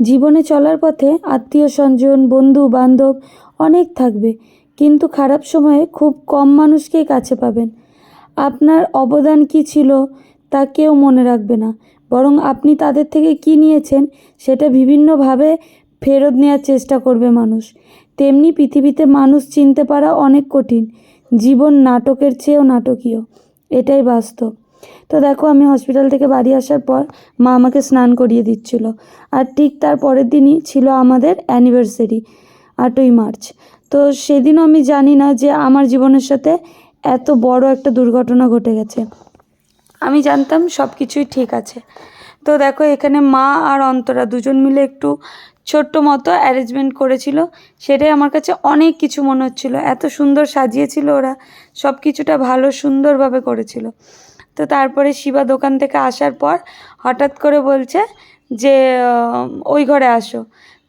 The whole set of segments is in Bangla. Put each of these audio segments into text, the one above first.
জীবনে চলার পথে আত্মীয় স্বজন, বন্ধু বান্ধব অনেক থাকবে, কিন্তু খারাপ সময়ে খুব কম মানুষকেই কাছে পাবেন। আপনার অবদান কী ছিল তা কেউ মনে রাখবে না, বরং আপনি তাদের থেকে কী নিয়েছেন সেটা বিভিন্নভাবে ফেরত নেওয়ার চেষ্টা করবে মানুষ। তেমনি পৃথিবীতে মানুষ চিনতে পারা অনেক কঠিন। জীবন নাটকের চেয়েও নাটকীয়, এটাই বাস্তব। তো দেখো, আমি হসপিটাল থেকে বাড়ি আসার পর মা আমাকে স্নান করিয়ে দিচ্ছিল, আর ঠিক তার পরের দিনই ছিল আমাদের অ্যানিভার্সারি, 8ই মার্চ। তো সেদিনও আমি জানি না যে আমার জীবনের সাথে এত বড় একটা দুর্ঘটনা ঘটে গেছে। আমি জানতাম সব কিছুই ঠিক আছে। তো দেখো, এখানে মা আর অন্তরা দুজন মিলে একটু ছোট্ট মতো অ্যারেঞ্জমেন্ট করেছিল, সেটাই আমার কাছে অনেক কিছু মনে হচ্ছিলো। এত সুন্দর সাজিয়েছিল ওরা, সব কিছুটা ভালো সুন্দরভাবে করেছিল। তো তারপরে শিবা দোকান থেকে আসার পর হঠাৎ করে বলছে যে ওই ঘরে আসো।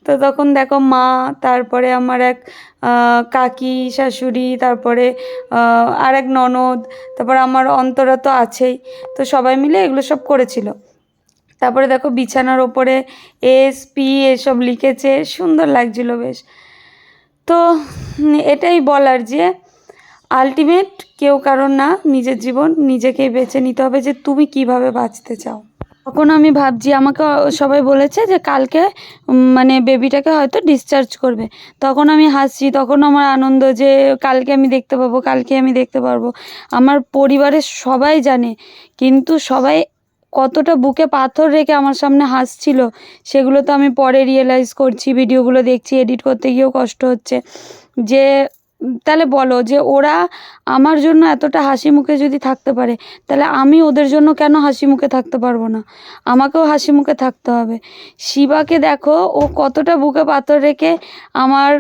তো তখন দেখো মা, তারপরে আমার এক কাকি শাশুড়ি, তারপরে আর এক ননদ, তারপর আমার অন্তরা তো আছেই, তো সবাই মিলে এগুলো সব করেছিল। তারপরে দেখো বিছানার ওপরে SP এসব লিখেছে, সুন্দর লাগছিল বেশ। তো এটাই বলার যে আলটিমেট কেউ কারণ না, নিজের জীবন নিজেকেই বেছে নিতে হবে যে তুমি কিভাবে বাঁচতে চাও। তখন আমি ভাবছি, আমাকে সবাই বলেছে যে কালকে মানে বেবিটাকে হয়তো ডিসচার্জ করবে। তখন আমি হাসছি, তখন আমার আনন্দ যে কালকে আমি দেখতে পাবো, কালকে আমি দেখতে পারবো। আমার পরিবারের সবাই জানে, কিন্তু সবাই কতটা বুকে পাথর রেখে আমার সামনে হাসছিল সেগুলো তো আমি পরে রিয়েলাইজ করছি। ভিডিওগুলো দেখছি, এডিট করতে গিয়েও কষ্ট হচ্ছে যে তাহলে বলো যে ওরা আমার জন্য এতটা হাসি মুখে যদি থাকতে পারে, তাহলে আমি ওদের জন্য কেন হাসি মুখে থাকতে পারবো না? আমাকেও হাসি মুখে থাকতে হবে। শিবাকে দেখো, ও কতটা বুকে পাথর রেখে আমার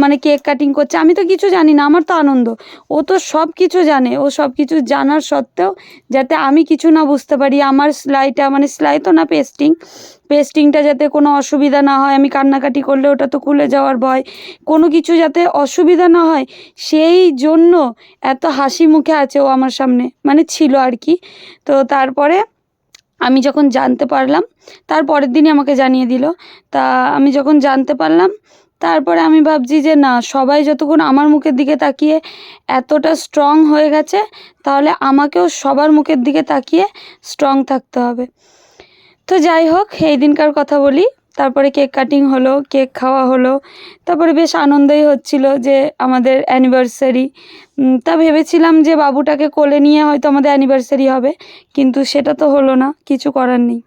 মানে কেক কাটিং করছে। আমি তো কিছু জানি না, আমার তো আনন্দ। ও তো সব কিছু জানে, ও সব কিছু জানার সত্ত্বেও যাতে আমি কিছু না বুঝতে পারি, আমার সেলাইটা মানে সেলাই তো না, পেস্টিংটা যাতে কোনো অসুবিধা না হয়, আমি কান্নাকাটি করলে ওটা তো খুলে যাওয়ার ভয়, কোনো কিছু যাতে অসুবিধা না হয়, সেই জন্য এত হাসি মুখে আছে ও আমার সামনে, মানে ছিল আর কি। তো তারপরে আমি যখন জানতে পারলাম, তার পরের দিনই আমাকে জানিয়ে দিল। তা আমি যখন জানতে পারলাম, তারপরে আমি ভাবছি যে না, সবাই যতক্ষণ আমার মুখের দিকে তাকিয়ে এতটা স্ট্রং হয়ে গেছে, তাহলে আমাকেও সবার মুখের দিকে তাকিয়ে স্ট্রং থাকতে হবে। তো যাই হোক, এই দিনকার কথা বলি। তারপরে কেক কাটিং হলো, কেক খাওয়া হলো, তারপরে বেশ আনন্দই হচ্ছিল যে আমাদের অ্যানিভার্সারি। তা ভেবেছিলাম যে বাবুটাকে কোলে নিয়ে হয়তো আমাদের অ্যানিভার্সারি হবে, কিন্তু সেটা তো হলো না, কিছু করার নেই।